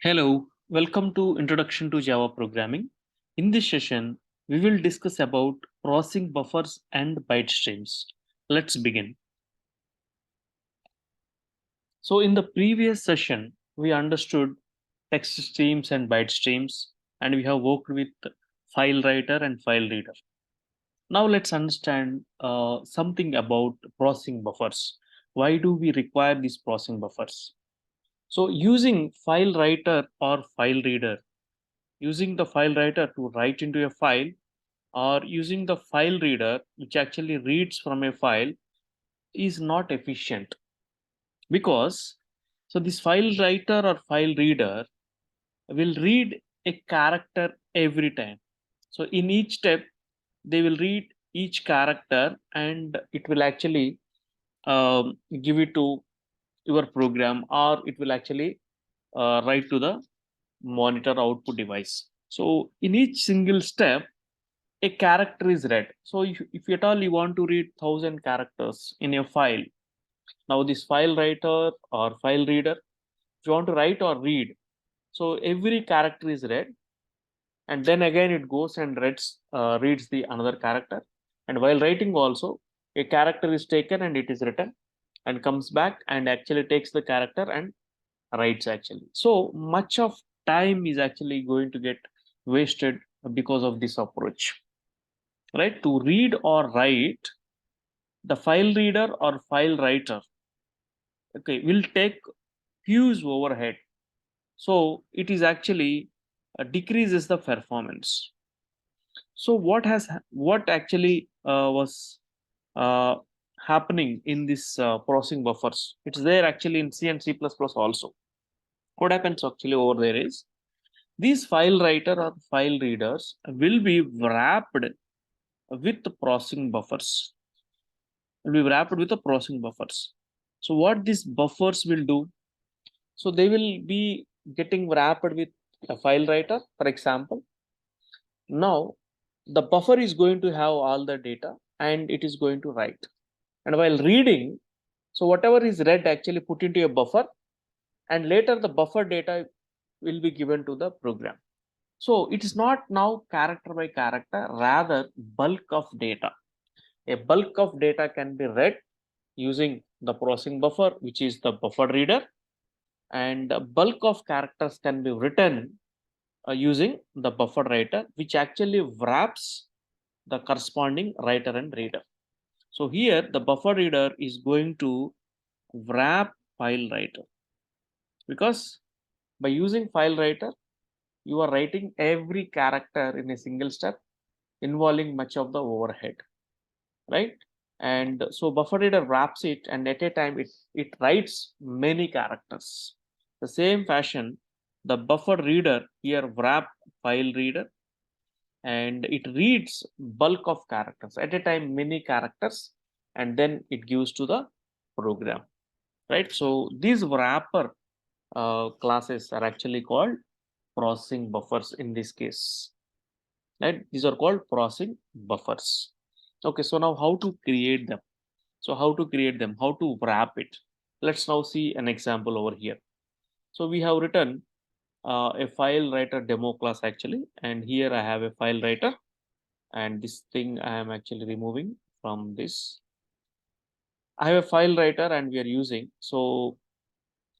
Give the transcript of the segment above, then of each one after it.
Hello, welcome to Introduction to Java Programming. In this session, we will discuss about processing buffers and byte streams. Let's begin. So in the previous session, we understood text streams and byte streams, and we have worked with file writer and file reader. Now let's understand something about processing buffers. Why do we require these processing buffers? So using file writer or file reader, using the file writer to write into a file or using the file reader which actually reads from a file is not efficient, because so this file writer or file reader will read a character every time. So in each step they will read each character and it will actually give it to your program, or it will actually write to the monitor output device. So in each single step a character is read. So if at all you want to read 1,000 characters in a file, now this file writer or file reader, if you want to write or read, so every character is read, and then again it goes and reads the another character, and while writing also a character is taken and it is written and comes back and actually takes the character and writes actually. So much of time is actually going to get wasted because of this approach, right? To read or write, the file reader or file writer, okay, will take huge overhead. So it is actually decreases the performance. So what actually was uh, happening in this processing buffers? It's there actually in C and C++ also. What happens actually over there is these file writer or file readers will be wrapped with processing buffers, will be wrapped with the processing buffers. So what these buffers will do? So they will be getting wrapped with a file writer, for example. Now the buffer is going to have all the data and it is going to write. And while reading, so whatever is read actually put into a buffer, and later the buffer data will be given to the program. So it is not now character by character, rather bulk of data. A bulk of data can be read using the processing buffer, which is the buffer reader, and the bulk of characters can be written using the buffer writer, which actually wraps the corresponding writer and reader. So here the buffer reader is going to wrap file writer, because by using file writer you are writing every character in a single step, involving much of the overhead, right? And so buffer reader wraps it, and at a time it writes many characters. The same fashion, the buffer reader here wrap file reader, and it reads bulk of characters at a time, many characters, and then it gives to the program, right? So these wrapper classes are actually called processing buffers in this case, right? These are called processing buffers. Okay, so now how to create them? So how to create them, how to wrap it? Let's now see an example over here. So we have written a file writer demo class actually, and here I have a file writer, and this thing I am actually removing from this. I have a file writer and we are using, so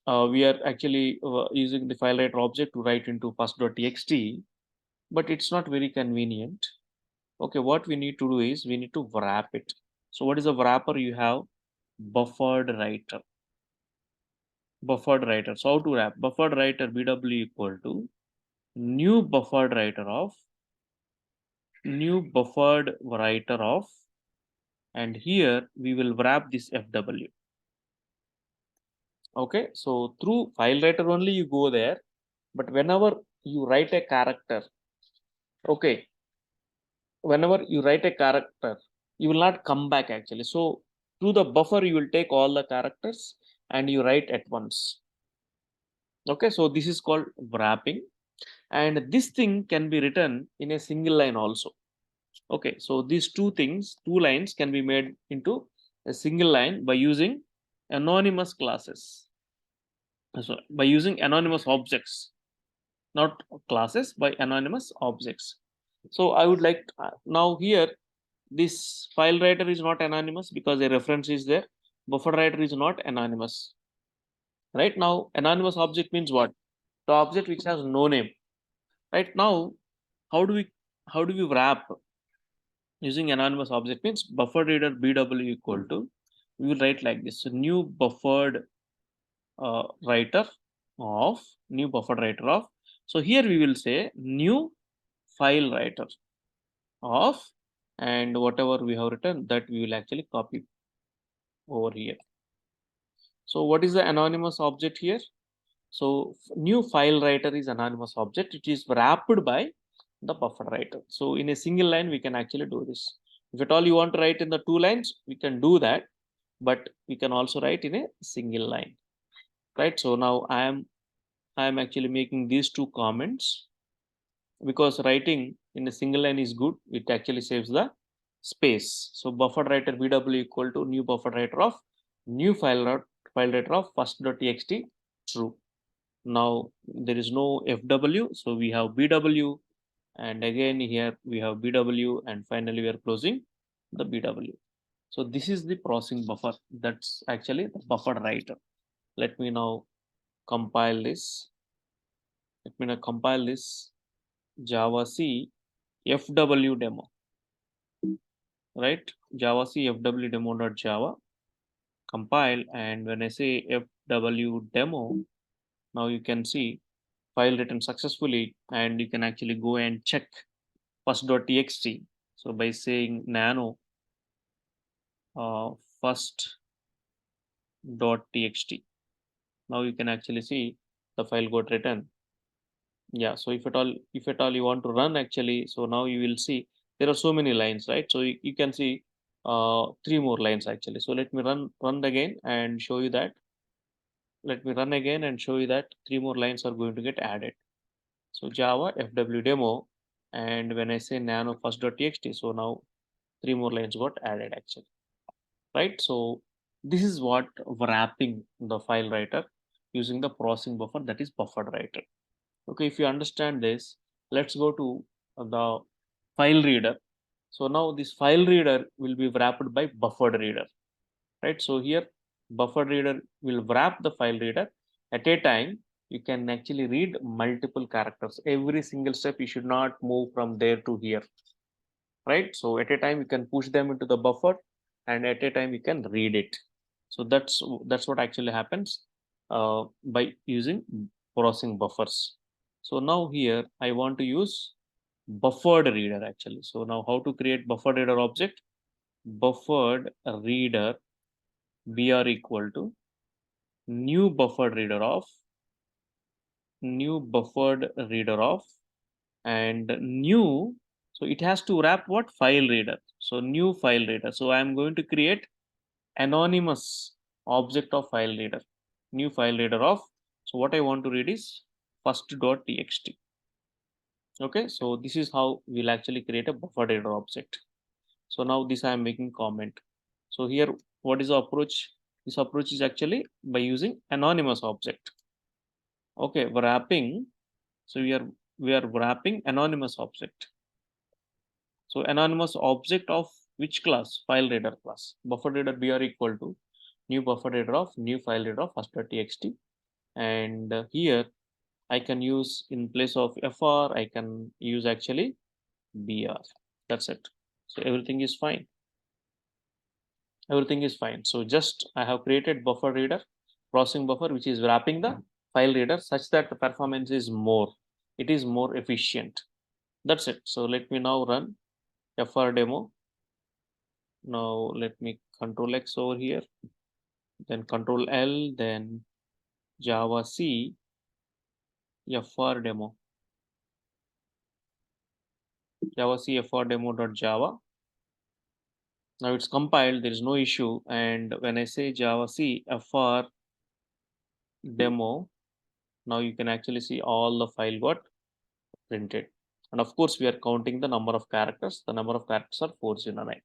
we are actually using the file writer object to write into first.txt, but it's not very convenient. Okay, what we need to do is we need to wrap it. So what is a wrapper? You have buffered writer. Buffered writer. So how to wrap? Buffered writer BW equal to new buffered writer of and here we will wrap this FW. Okay, so through file writer only you go there, but whenever you write a character, okay, whenever you write a character, you will not come back actually. So through the buffer you will take all the characters and you write at once. Okay, so this is called wrapping, and this thing can be written in a single line also. Okay, so these two lines can be made into a single line by using anonymous classes. So by using anonymous objects. not classes, by anonymous objects. So I would like now here this file writer is not anonymous because a reference is there. Buffer writer is not anonymous. Right now, anonymous object means what? The object which has no name. Right now, how do we wrap using anonymous object means buffer reader BW equal to, we will write like this. So new buffered writer of new buffer writer of. So here we will say new file writer of, and whatever we have written that we will actually copy over here. So what is the anonymous object here? So new file writer is anonymous object. It is wrapped by the buffer writer. So in a single line, we can actually do this. If at all you want to write in the 2 lines, we can do that, but we can also write in a single line, right? So now I am actually making these 2 comments because writing in a single line is good. It actually saves the space. So buffer writer BW equal to new buffer writer of new file writer of first.txt true. Now there is no FW, so we have BW, and again here we have BW, and finally we are closing the BW. So this is the processing buffer. That's actually the buffer writer. Let me now compile this. Let me now compile this Java C FW demo, right? Java C FW demo.java compile, and when I say FW demo, now you can see file written successfully, and you can actually go and check first.txt. So by saying nano first.txt, now you can actually see the file got written. Yeah, so if at all you want to run actually, so now you will see there are so many lines, right? So you can see 3 more lines actually. So let me run again and show you that. Let me run again and show you that 3 more lines are going to get added. So Java FW demo, and when I say nano first.txt, so now 3 more lines got added actually, right? So this is what wrapping the file writer using the processing buffer, that is buffered writer. Okay, if you understand this, let's go to the file reader. So now this file reader will be wrapped by buffered reader, right? So here buffered reader will wrap the file reader. At a time, you can actually read multiple characters. Every single step, you should not move from there to here, right? So at a time, you can push them into the buffer, and at a time, you can read it. So that's what actually happens by using processing buffers. So now here I want to use buffered reader actually. So now how to create buffered reader object? Buffered reader br equal to new buffered reader of and new. So it has to wrap what? File reader. So new file reader. So I am going to create anonymous object of file reader, new file reader of. So what I want to read is first.txt. Okay, so this is how we'll actually create a buffer reader object. So now this I am making comment. So here, what is the approach? This approach is actually by using anonymous object. Okay, wrapping. So we are wrapping anonymous object. So anonymous object of which class? File reader class. Buffer reader br equal to new buffer reader of new file reader of first.txt, and here I can use in place of fr, I can use actually br. That's it. So everything is fine. Everything is fine. So just I have created buffer reader, processing buffer, which is wrapping the file reader such that the performance is more. It is more efficient. That's it. So let me now run fr demo. Now let me control X over here, then control L, then Java C fr demo. Java C fr demo.java. Now it's compiled, there is no issue. And when I say Java C fr demo, now you can actually see all the file got printed. And of course, we are counting the number of characters. The number of characters are 409.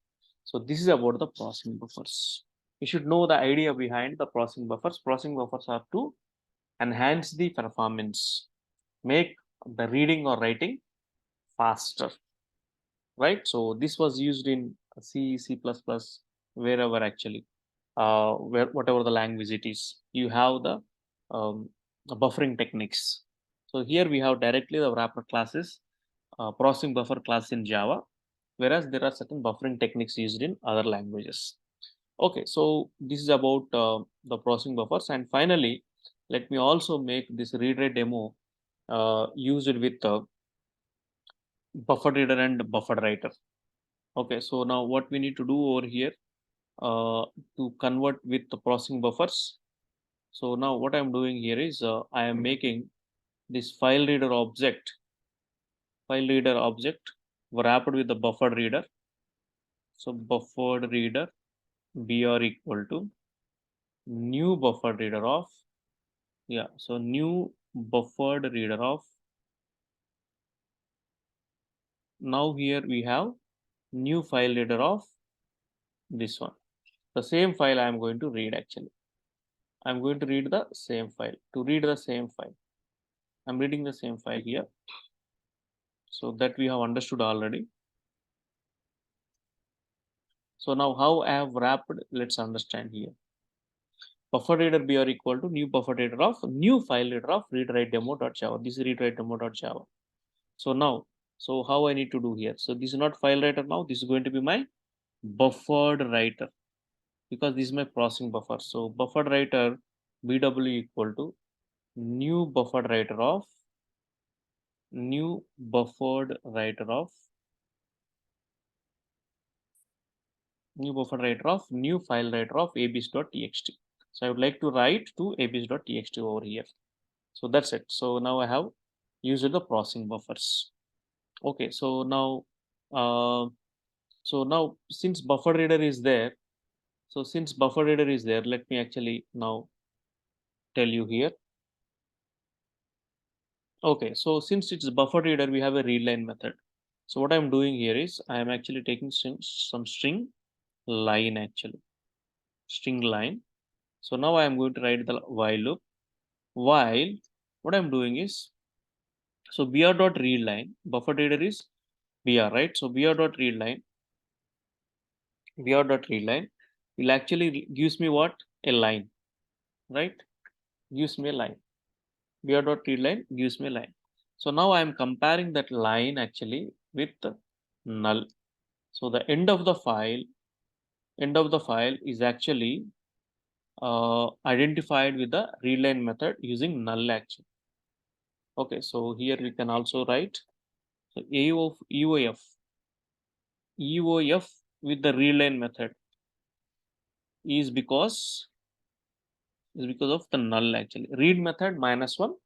So this is about the processing buffers. You should know the idea behind the processing buffers. Processing buffers are to enhance the performance, make the reading or writing faster, right? So this was used in C, C++, wherever actually, where whatever the language it is, you have the buffering techniques. So here we have directly the wrapper classes, processing buffer class in Java, whereas there are certain buffering techniques used in other languages. Okay, so this is about the processing buffers, and finally, let me also make this read write demo used with buffer reader and buffer writer. Okay, so now what we need to do over here to convert with the processing buffers. So now what I'm doing here is I am making this file reader object wrapped with the buffer reader. So buffered reader br equal to new buffer reader of, yeah, so new buffered reader of. Now here we have new file reader of this one. The same file I am going to read actually. I'm going to read the same file. To read the same file, I'm reading the same file here. So that we have understood already. So now how I have wrapped, let's understand here. Buffer reader br equal to new buffer reader of new file reader of read write demo.java. This is read write demo.java. So now, so how I need to do here? So this is not file writer now. This is going to be my buffered writer, because this is my processing buffer. So buffered writer bw equal to new buffered writer of new buffered writer of new buffer writer of new file writer of abs.txt. So I would like to write to abs.txt over here. So that's it. So now I have used the processing buffers. Okay, so now since buffer reader is there, let me actually now tell you here. Okay, so since it's buffer reader, we have a readline method. So what I'm doing here is I am actually taking some string line actually, string line. So now I am going to write the while loop. While what I'm doing is, so br dot read line, buffer reader is br, right? So br dot read line will actually gives me what? A line, right? Gives me a line. Br dot read line gives me a line. So now I am comparing that line actually with null. So the end of the file is actually identified with the readline method using null action. Okay, so here we can also write, so EOF with the readline method is because of the null actually. Read method -1,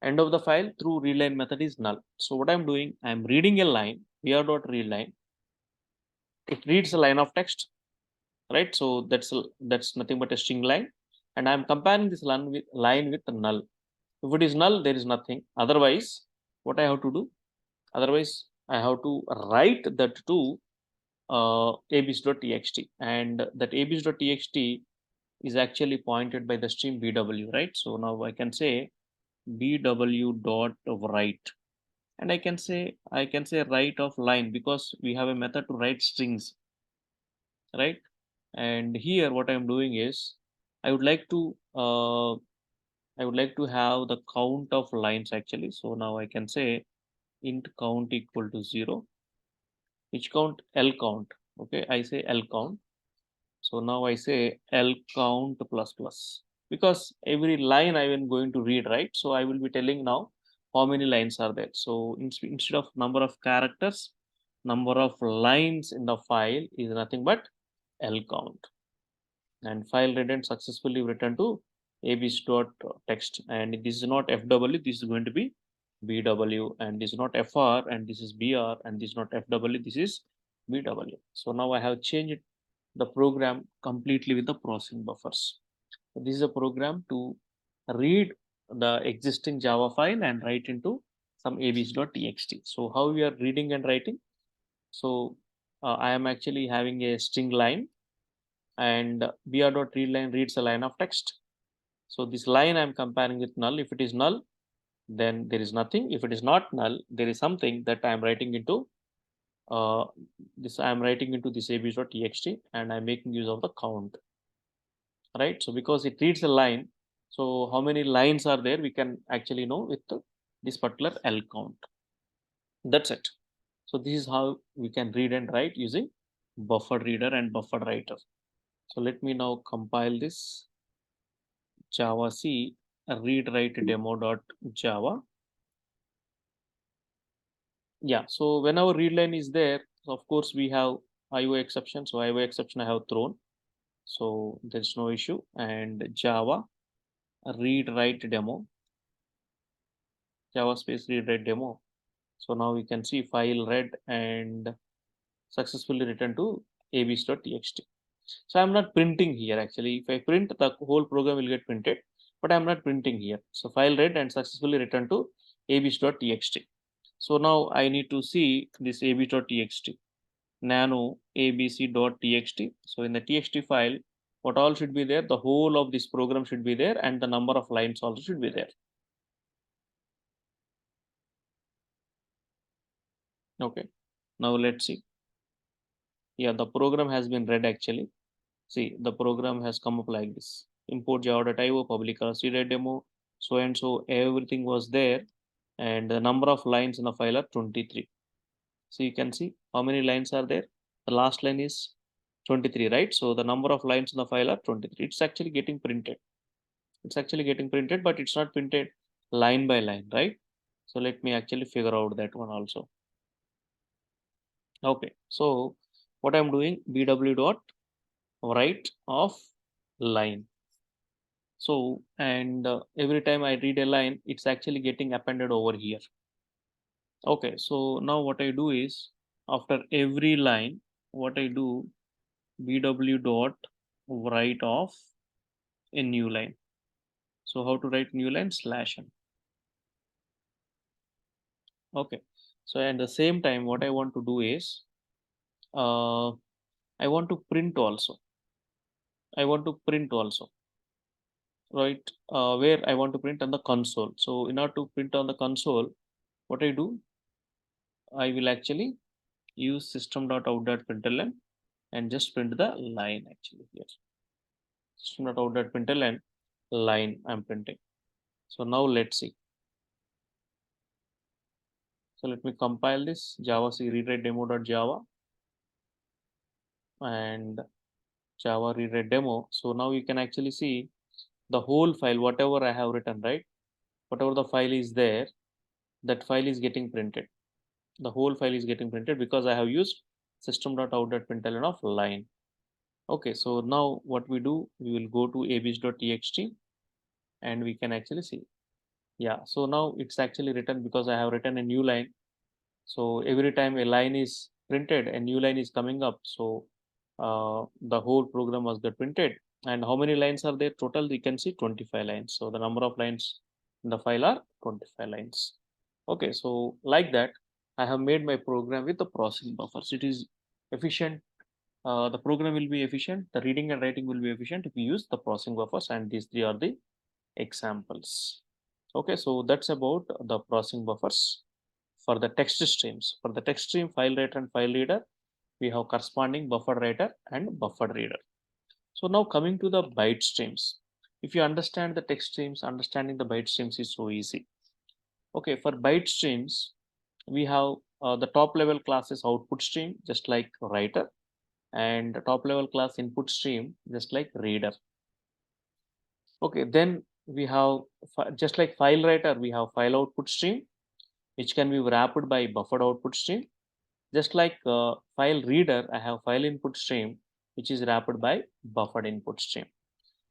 end of the file through readline method is null. So what I'm doing, I'm reading a line, br.readline. It reads a line of text, right? So that's nothing but a string line, and I'm comparing this line with the null. If it is null, there is nothing. Otherwise, what I have to do? Otherwise, I have to write that to abs.txt, and that abs.txt is actually pointed by the stream bw, right? So now I can say bw dot write, and I can say write of line, because we have a method to write strings, right? And here what I'm doing is I would like to have the count of lines actually. So now I can say int count equal to 0. Which count? L count. Okay, I say L count. So now I say L count plus plus, because every line I am going to read, right? So I will be telling now how many lines are there. So instead of number of characters, number of lines in the file is nothing but L count. And file return successfully returned to abs.text, and this is not fw, this is going to be bw, and this is not fr, and this is br, and this is not fw, this is bw. So now I have changed the program completely with the processing buffers. So this is a program to read the existing Java file and write into some abs.txt. So how we are reading and writing? So I am actually having a string line, and br.readline reads a line of text. So this line I'm comparing with null. If it is null, then there is nothing. If it is not null, there is something that I am writing into this. I am writing into this abs.txt, and I'm making use of the count, right? So because it reads a line, so how many lines are there, we can actually know with this particular L count. That's it. So this is how we can read and write using buffered reader and buffered writer. So let me now compile this Java C read write demo.java. Yeah, so when our read line is there, so of course we have IO exception. So IO exception I have thrown. So there's no issue. And Java read write demo, Java space read write demo. So now we can see file read and successfully returned to abs.txt. So I'm not printing here actually. If I print, the whole program will get printed, but I'm not printing here. So file read and successfully returned to abs.txt. So now I need to see this abs.txt, nano abc.txt. So in the txt file, what all should be there? The whole of this program should be there, and the number of lines also should be there. Okay, now let's see. Yeah, the program has been read actually. See, the program has come up like this. Import java.io, public read demo, so and so, everything was there. And the number of lines in the file are 23. So you can see how many lines are there. The last line is 23, right? So the number of lines in the file are 23. It's actually getting printed. It's actually getting printed, but it's not printed line by line, right? So let me actually figure out that one also. Okay, so what I'm doing, bw dot write of line. So, and every time I read a line, it's actually getting appended over here. Okay, so now what I do is, after every line, what I do, bw dot write of a new line. So how to write new line? /n. Okay, so at the same time, what I want to do is, I want to print also. I want to print also, right? Where I want to print on the console. So in order to print on the console, what I do, I will actually use system.out.println and just print the line actually here. System.out.println line I'm printing. So now let's see. So let me compile this Java C read demo.java and Java read demo. So now you can actually see the whole file, whatever I have written, right? Whatever the file is there, that file is getting printed. The whole file is getting printed because I have used system.out.println of line. Okay, so now what we do, we will go to abs.txt and we can actually see. Yeah, so now it's actually written because I have written a new line. So every time a line is printed, a new line is coming up. So the whole program must get printed. And how many lines are there total? You can see 25 lines. So the number of lines in the file are 25 lines. Okay, so like that, I have made my program with the processing buffers. It is efficient. The program will be efficient. The reading and writing will be efficient if we use the processing buffers, and these three are the examples. Okay, so that's about the processing buffers. For the text streams, for the text stream, file writer and file reader, we have corresponding buffered writer and buffered reader. So now coming to the byte streams. If you understand the text streams, understanding the byte streams is so easy. Okay, for byte streams, we have the top level class is output stream, just like writer, and the top level class input stream, just like reader. Okay, then we have, just like file writer, we have file output stream, which can be wrapped by buffered output stream. Just like file reader, I have file input stream, which is wrapped by buffered input stream.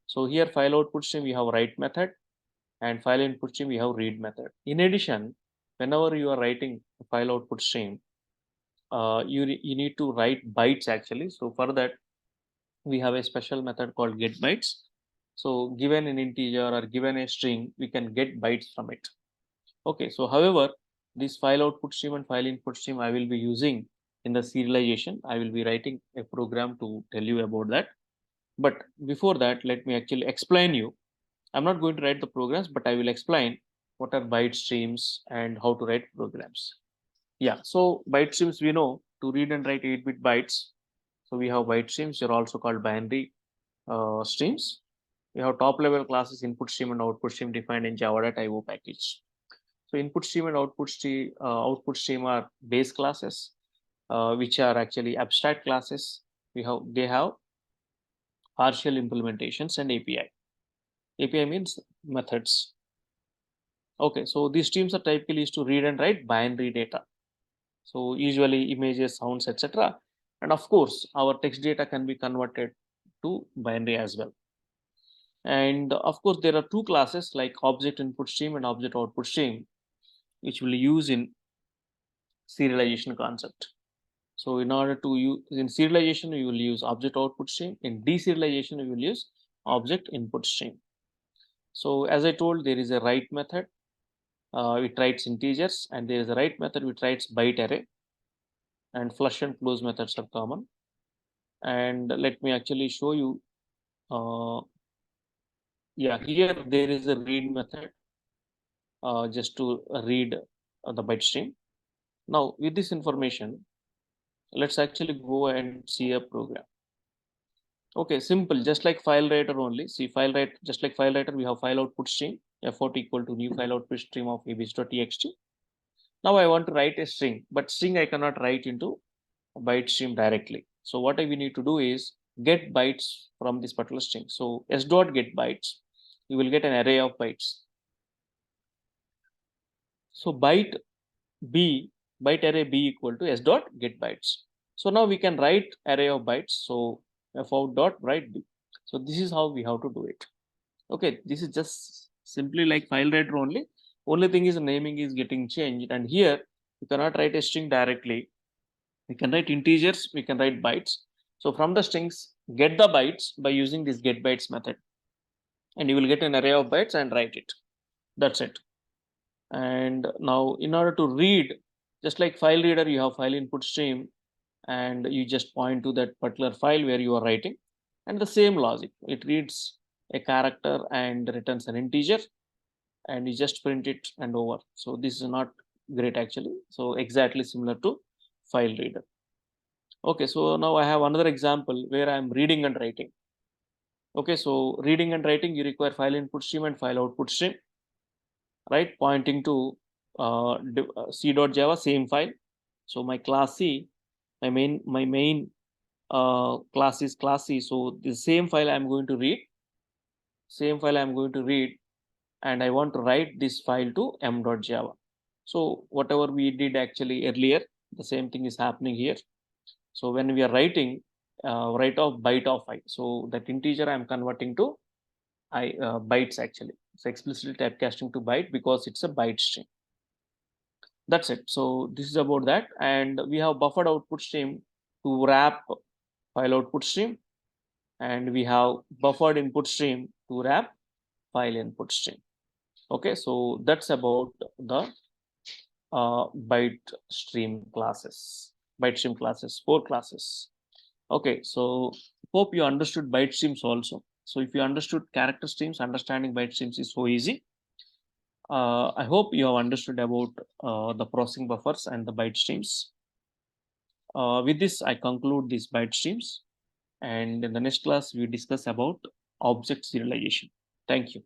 So here file output stream, we have write method, and file input stream, we have read method. In addition, whenever you are writing file output stream, you need to write bytes actually. So for that, we have a special method called get bytes. So given an integer or given a string, we can get bytes from it. Okay, so however, this file output stream and file input stream I will be using in the serialization. I will be writing a program to tell you about that. But before that, let me actually explain you. I'm not going to write the programs, but I will explain what are byte streams and how to write programs. Yeah, so byte streams we know to read and write 8-bit bytes. So we have byte streams, they're also called binary streams. We have top level classes input stream and output stream defined in java.io package. So input stream and output stream are base classes, which are actually abstract classes. They have partial implementations and API. API means methods. Okay, so these streams are typically used to read and write binary data. So usually images, sounds, etc. And of course, our text data can be converted to binary as well. And of course, there are two classes like object input stream and object output stream, which will use in serialization concept. So in order to use in serialization, you will use object output stream. In deserialization, you will use object input stream. So as I told, there is a write method. It writes integers, and there is a write method which writes byte array. And flush and close methods are common. And let me actually show you. Yeah, here there is a read method just to read the byte stream. Now with this information, let's actually go and see a program. Okay, simple, just like file writer only. See, just like file writer, we have file output stream, F equal to new file output stream of image.txt. Now I want to write a string, but string I cannot write into a byte stream directly. So what we need to do is get bytes from this particular string. So s dot get bytes, you will get an array of bytes. So byte array b equal to s dot get bytes. So now we can write array of bytes. So f out dot write b. So this is how we have to do it. Okay, this is just simply like file writer only. Only thing is the naming is getting changed, and here you cannot write a string directly. We can write integers, we can write bytes. So from the strings, get the bytes by using this get bytes method, and you will get an array of bytes and write it. That's it. And now in order to read, just like file reader, you have file input stream, and you just point to that particular file where you are writing, and the same logic, it reads a character and returns an integer, and you just print it and over. So this is not great actually. So exactly similar to file reader. Okay, so now I have another example where I'm reading and writing. Okay, so reading and writing, you require file input stream and file output stream, right? Pointing to c.java, same file. So my class C, my main class is class C. So the same file I'm going to read, and I want to write this file to m.java. So whatever we did actually earlier, the same thing is happening here. So when we are writing, write off byte of I. So that integer I'm converting to bytes actually. So explicitly typecasting to byte because it's a byte string. That's it. So this is about that. And we have buffered output stream to wrap file output stream. And we have buffered input stream to wrap file input stream. Okay, so that's about the byte stream classes. Byte stream classes, 4 classes. Okay, so hope you understood byte streams also. So if you understood character streams, understanding byte streams is so easy. I hope you have understood about the processing buffers and the byte streams. With this, I conclude these byte streams. And in the next class, we discuss about object serialization. Thank you.